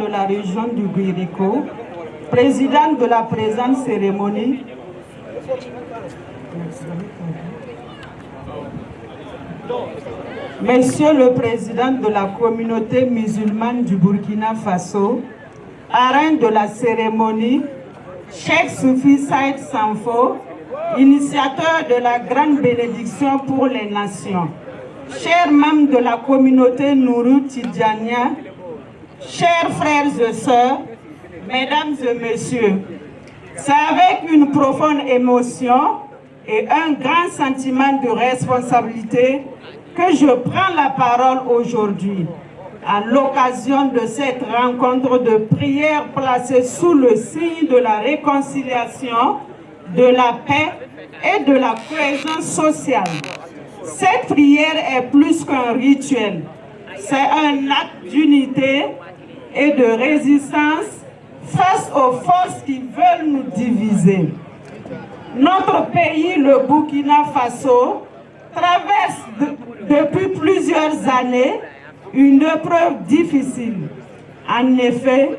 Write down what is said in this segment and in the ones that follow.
la région du Guirico, président de la présente cérémonie, Monsieur le Président de la communauté musulmane du Burkina Faso, parrain de la cérémonie, Cheikh Soufi Saïd Sanfo, initiateur de la grande bénédiction pour les nations, chers membres de la communauté Nourou Tidjania, chers frères et sœurs, mesdames et messieurs, c'est avec une profonde émotion et un grand sentiment de responsabilité que je prends la parole aujourd'hui à l'occasion de cette rencontre de prière placée sous le signe de la réconciliation, de la paix et de la cohésion sociale. Cette prière est plus qu'un rituel, c'est un acte d'unité et de résistance face aux forces qui veulent nous diviser. Notre pays, le Burkina Faso, traverse depuis plusieurs années une épreuve difficile. En effet,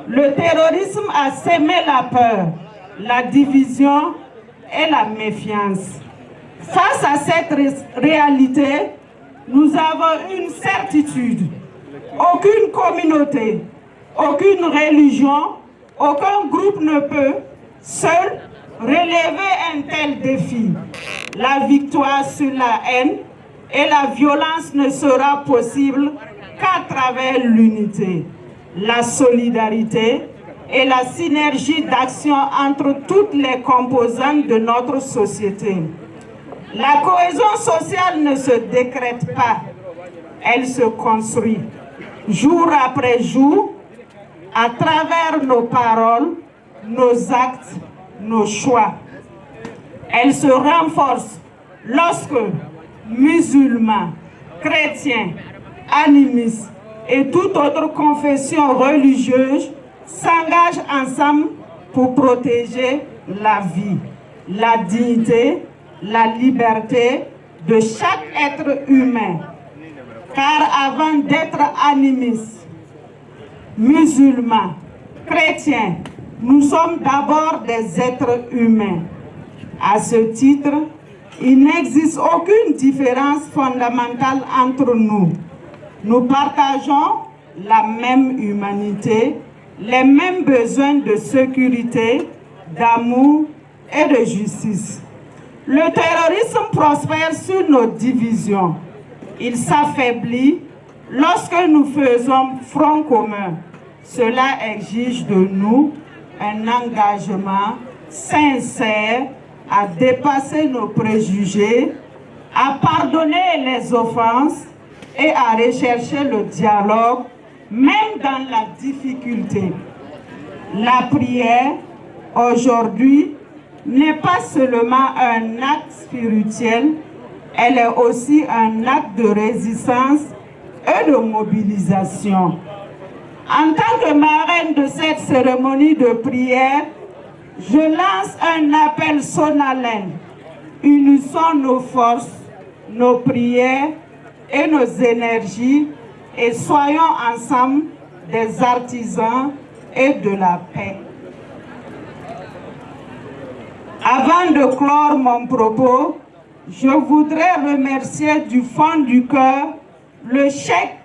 le terrorisme a sémé la peur, la division et la méfiance. Face à cette réalité, nous avons une certitude. Aucune communauté, aucune religion, aucun groupe ne peut seul relever un tel défi. La victoire sur la haine et la violence ne sera possible qu'à travers l'unité, la solidarité et la synergie d'action entre toutes les composantes de notre société. La cohésion sociale ne se décrète pas, elle se construit jour après jour à travers nos paroles, nos actes, nos choix. Elle se renforce lorsque musulmans, chrétiens, animistes et toute autre confession religieuse s'engagent ensemble pour protéger la vie, la dignité, la liberté de chaque être humain. Car avant d'être animistes, musulmans, chrétiens, nous sommes d'abord des êtres humains. À ce titre, il n'existe aucune différence fondamentale entre nous. Nous partageons la même humanité, les mêmes besoins de sécurité, d'amour et de justice. Le terrorisme prospère sur nos divisions. Il s'affaiblit lorsque nous faisons front commun. Cela exige de nous un engagement sincère à dépasser nos préjugés, à pardonner les offenses et à rechercher le dialogue, même dans la difficulté. La prière, aujourd'hui, n'est pas seulement un acte spirituel, elle est aussi un acte de résistance et de mobilisation. En tant que marraine de cette cérémonie de prière, je lance un appel solennel. Unissons nos forces, nos prières et nos énergies et soyons ensemble des artisans et de la paix. Avant de clore mon propos, je voudrais remercier du fond du cœur le Cheikh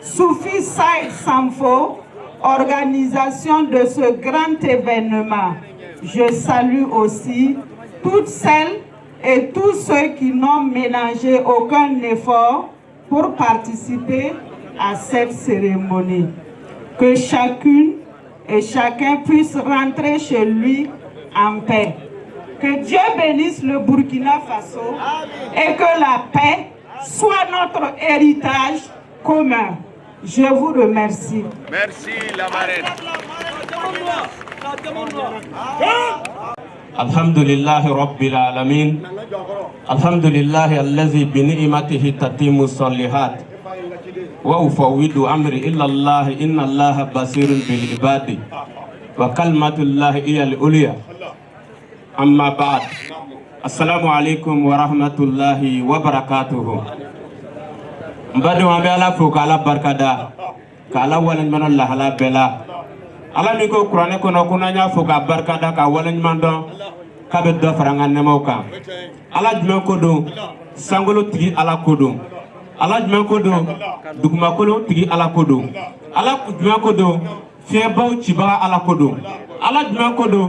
Soufi Saïd Sanfo, organisation de ce grand événement. Je salue aussi toutes celles et tous ceux qui n'ont ménagé aucun effort pour participer à cette cérémonie. Que chacune et chacun puisse rentrer chez lui en paix. Que Dieu bénisse le Burkina Faso et que la paix soit notre héritage commun. Je vous remercie. Merci la marraine. Alhamdulillahi Rabbil Alamin. Alhamdulillahi allazi bi ni'matihi tatimmu salihat. Wa ufawwidu amri illa Allah inna Allah basirun bil ibadi. Wa kalmatullahi iyal uliya. Amma ba'd. Assalamu alaikum wa rahmatullahi wa barakatuhu. Mbadu ambe ala fo kala barkada kala walan man Allah hala bela ala mi ko qur'ane ko no kunanya fo ka barka da ka walan man don ka be do faranga nemo kan ala juma ko do sangolo tigi ala ko do ala juma ko do duguma ko tigi ala ko do ala juma ko do fiye baw ci ba ala ko do ala juma ko do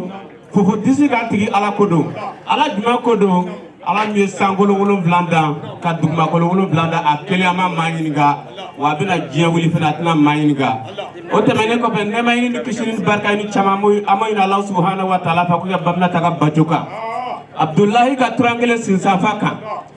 fufu disi ka tigi ala ko do ala juma ko do ala mi sangolo wolo blanda ka duguma ko wolo blanda a keliyama mayinga wa bina jiya wuli fina tina mayinga o temene ko ben ne mayini kishirin barka ni chama moy amoyna Allah subhanahu wa ta'ala fa ko ya bamna taga bajuka Abdullahi ka turangele sinsafaka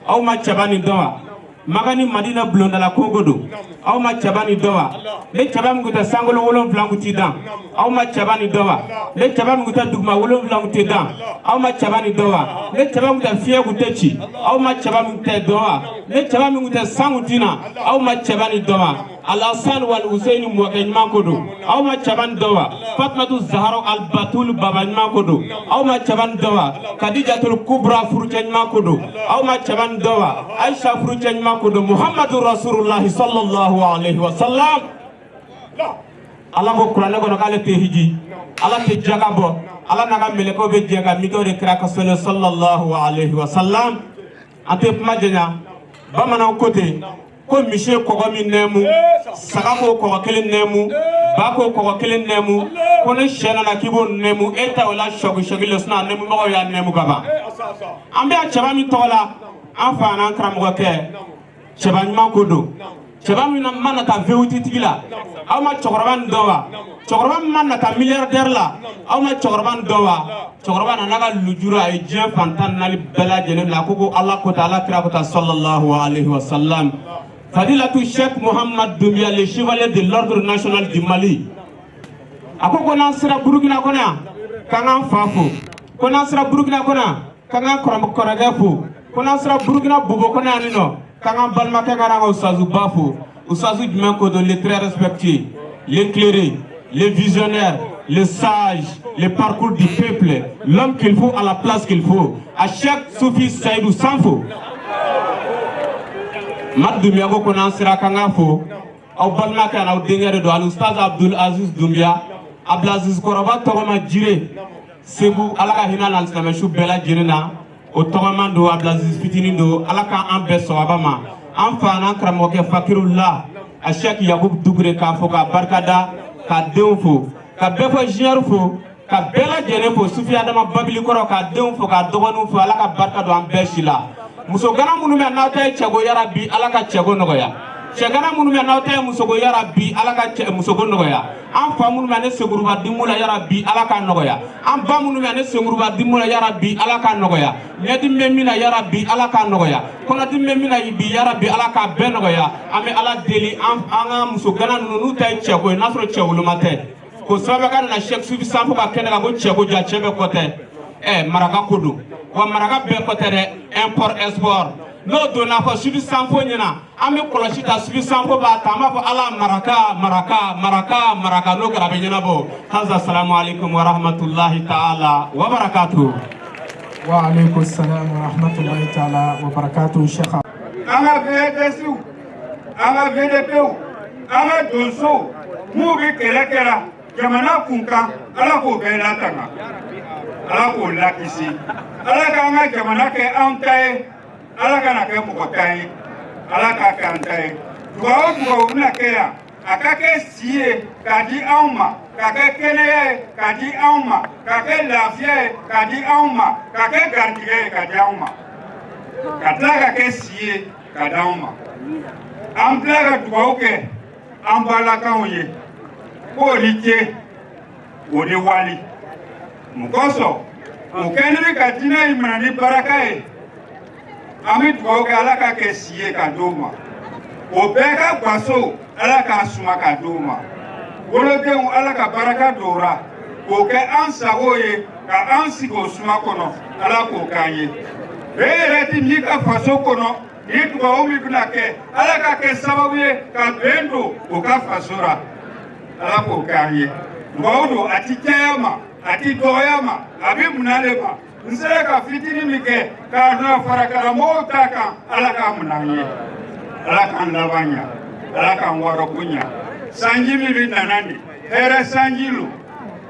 aw ma chabani dowa magani Madina blonda la kogodo aw ma chabani dowa le chabam guta sangolo wolon flangu tidan aw ma chabani dowa le chabam guta dugma wolon flangu tidan aw ma chabani dowa le chabam guta fiye gutechi aw ma chabam guta dowa le chabam guta sangu tina aw ma chabani dowa Al-Hasan wal Husaini muwaken makodo aw ma chaban dawa Fatmatu Zahra al-Batul baban makodo aw ma chaban dawa Khadijatul Kubra furuchen makodo aw ma chaban dawa Aisha furuchen makodo Muhammadur Rasulullah sallallahu alaihi wasallam Allah ko Qur'an ko kale te hiji Allah te jagabo Allah naga meleko be jaga mito de kraka sallallahu alaihi wasallam ante majenya bamana kote ko mishe kogo min nemu saga ko kogo kelen nemu ba ko kogo kelen nemu ko ne shena na kibo nemu eta wala shogu shogile sna nemu mo ya nemu gaba ambe a chaba mi tola afa na kram go ke chaba mi makodo chaba mi na manata veuti tigila aw ma chogorban dowa chogorban manata milliardaire la aw ma chogorban dowa chogorban naga lujura e je fantan nali bela jele la ko Allah ko taala kira ko ta sallallahu alaihi wasallam Fadilatou Cheikh Mohamed Doumbia, le chevalier de l'ordre national du Mali. Ako kona sira Burkina kona kanga fafo. Kona sira Burkina kona kanga koragafo. Kona sira Burkina bubo kona nino kanga balma kanga Ousazou bafo. Ousazou Djimankodo, les très respectés, l'éclairé, les visionnaires, le sage, le parcours du peuple, l'homme qu'il faut à la place qu'il faut. À chaque Soufi Saïdou Sanfo. Mat Doumbia ko kona sira kanga fo aw balma kana aw dengere do al ustaz Abdul Aziz Doumbia Abdul Aziz Koroba togoma jire segu alaka hinal al islam shu bela jirina o togoma do Abdul Aziz fitini do alaka an be so abama an fana kramo ke fakirullah a Cheikh Yacoub Doucouré ka fo ka barkada ka dew fo ka befo jiar fo ka bela jene fo Sufi Adama Babili koro ka dew fo ka dogonu fo alaka barka do an be shila muso gana munu me nawta chego ya rabbi alaka chego nogoya chegana munu me nawta muso go ya rabbi alaka muso go nogoya an fa munu me ne seguruba dimula ya rabbi alaka nogoya an ba munu me ne seguruba dimula ya rabbi alaka nogoya nyadi memina ya rabbi alaka nogoya kono dimme mina yibi ya rabbi alaka be nogoya ame ala deli an muso gana nunu tay chego nasro chego lumate ko sabaka na Cheikh Sufi Sampo ka kenega go chego ja chebe kote maraka kodu wa maraka be kotere import export no do na ko Sufi Sampo nyina ame koloshi ta Sufi Sampo ba tama fo ala maraka no grabe nyina bo haza assalamu alaikum wa rahmatullahi ta'ala wa barakatuh wa alaikum assalam wa rahmatullahi ta'ala wa barakatuh Sheikh anga vedesu anga vedepeu anga donso mu bi kelekera jamana kunka ala ko bela tanga ala ko lakisi ala ka anga jamana ke antaye ala ka na ke mukotaye ala ka kantaye tuwa una ke ya akake siye kadi auma kake keneye kadi auma kake lafie kadi auma kake gardige kadi auma katlaga ke siye kadi auma amplaga tuwa ke ambala kaoye ko lije wode wali mukoso ukenri katina imani barakae amit goga alaka ke siye kadoma obeka kwaso alaka suma kadoma wolote alaka baraka dora oke ansa hoye ka ansi go suma kono alako kanye beereti mika faso kono nitwa omi binake alaka ke sababuye ka bendo oka fasora alako kanye ngawdo atijama atidoyama abi munalema nsere ka fitini mike ka na farakara motaka alaka munanye alaka ndabanya alaka ngwaro kunya sanji min bɛ nana nin hɛrɛ sanji lo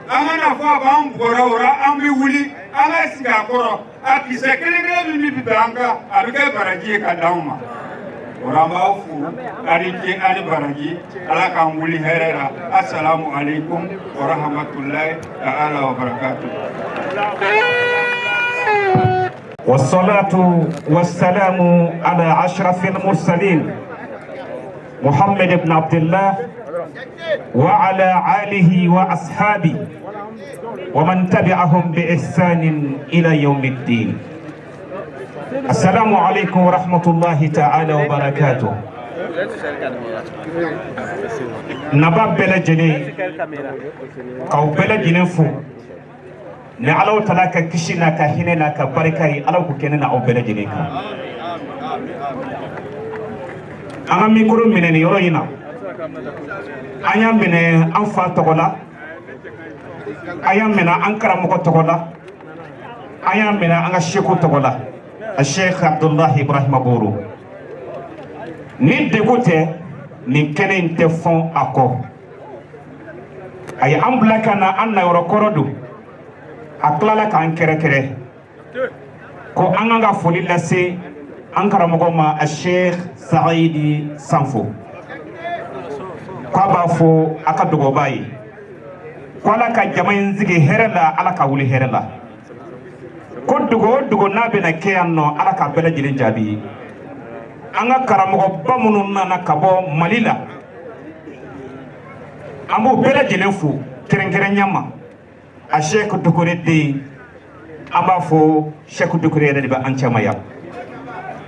an kana fɔ a b'an bɔra an bɛ wuli an ka sigi a kɔrɔ a kisɛ kelen min bɛ bɛn an kan a bɛ kɛ baraji ye ka d'anw ma o la an b'aw fo ani ce ani baraji ala k'an wuli hɛrɛ la assalamu alaikum wa rahmatulahi ta'ala wa barakatuh. والصلاة والسلام على أشرف المرسلين محمد بن عبد الله وعلى آله وأصحابه ومن تبعهم بإحسان إلى يوم الدين. السلام عليكم ورحمة الله تعالى وبركاته. نباب بلجني أو بلجني فو ne alaw tala ka kisi na ka hinɛ na ka barika ye alaw ko kɛnɛ na aw bɛɛ lajɛlen kan an ka mikoro minɛ nin yɔrɔ in na an y'a minɛ an fa tɔgɔ la an y'a minɛ an karamɔgɔ tɔgɔ la an y'a minɛ an ka seko tɔgɔ la a sheikh abdullahi ibrahima boro ni degun tɛ nin kɛnɛ in tɛ fɔn a kɔ a ye an bila ka na an na yɔrɔ kɔrɔ don a tilala k'an kɛrɛkɛrɛ ko an kan ka foli lase an karamɔgɔ ma a sheikh saidi sanfo k'a b'a fɔ a ka dɔgɔba ye ko ala ka jama in sigi hɛrɛ la ala ka wuli hɛrɛ la ko dogo o dogo n'a bɛna kɛ yan nɔ ala ka bɛɛ lajɛlen jaabi an ka karamɔgɔba minnu nana ka bɔ mali la an b'u bɛɛ lajɛlen fo kɛrɛnkɛrɛnya ma a sheikh dukure den an b'a fɔ sheikh dukure yɛrɛ de bɛ an cɛma yan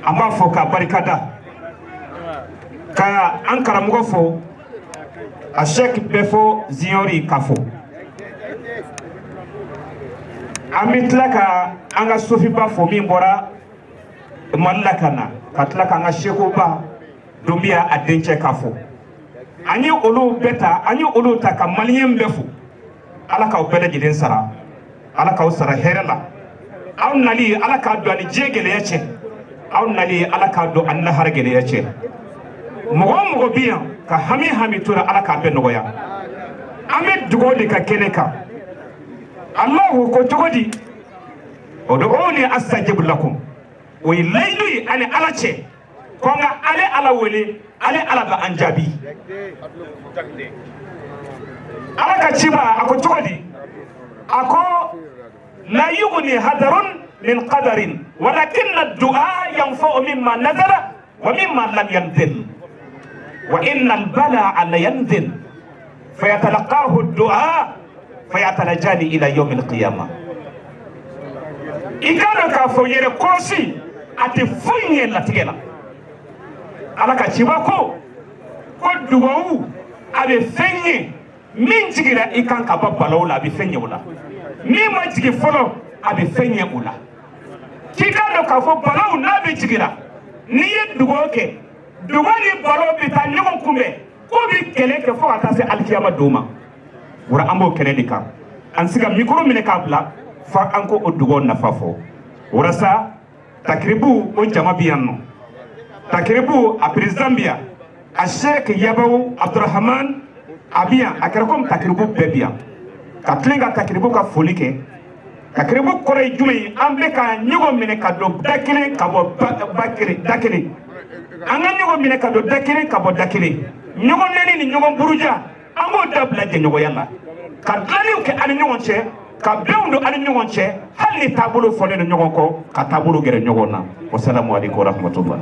an b'a fɔ ka barika da ka an karamɔgɔ fo a sheikh bɛɛ fɔ ziyɔri ka fo an bɛ tila ka an ka sofiba fo min bɔra mali la ka na ka tila ka an ka sheikoba donbiya a dencɛ ka fo an ye olu bɛɛ ta an ye olu ta ka maliyɛn bɛɛ fo ala k'aw bɛɛ lajɛlen sara ala k'aw sara hɛrɛ la aw nali ala k'a don ani diɲɛ gɛlɛya cɛ aw nali ala k'a don ani lahara gɛlɛya cɛ mɔgɔ o mɔgɔ bɛ yan ka hami hami tora ala k'a bɛɛ nɔgɔya an bɛ dugawu de ka kɛnɛ kan alahu ko cogo di ud'uni astajib lakum o ye layidu ye ani ala cɛ ko n ka ale ala wele ale ala bɛ an jaabi ala ka ciba a ko cogo di a ko la yughni hadarun min qadarin walakinna ad-du'a yanfa'u mimma nazala wa mimma lam yanzil wa inna al-bala'a la yanzil fayatalaqahu ad-du'a fayatalajani ila yawm al-qiyamah ikana ka fo yere kosi ati funye latigela ala ka ciba ko duwawu abe fenye min jigira i kan ka bɔ balaw la a bɛ fɛn ɲɛ o la min ma jigi fɔlɔ a bɛ fɛn ɲɛ o la k'i ka dɔn k'a fɔ balaw n'a bɛ jigira n'i ye dugawu kɛ dugawu ni balaw bɛ taa ɲɔgɔn kunbɛn k'o bɛ kɛlɛ kɛ fo ka taa se alikiyama don ma wala an b'o kɛlɛ de kan an se ka mikoro minɛ k'a bila fa an ko o dugawu nafa fɔ walasa takiribu o jama bɛ yan nɔ takiribu a président bɛ yan a sheikh yabaw abdurrahman abiyan a kɛra komi takiribu bɛɛ bi yan ka tilen ka takiribu ka foli kɛ takiribu kɔrɔ ye jumɛn ye an bɛ ka ɲɔgɔn minɛ ka don da kelen ka bɔ da kelen an ka ɲɔgɔn minɛ ka don da kelen ka bɔ da kelen ɲɔgɔn nɛni ni ɲɔgɔn buruja an b'o dabila jɛɲɔgɔnya la ka dilanniw kɛ ani ɲɔgɔn cɛ ka bɛnw don ani ɲɔgɔn cɛ hali ni taabolo fɔlen don ɲɔgɔn kɔ ka taabolo gɛrɛ ɲɔgɔn na wasalamu aleykum wa rahmatullah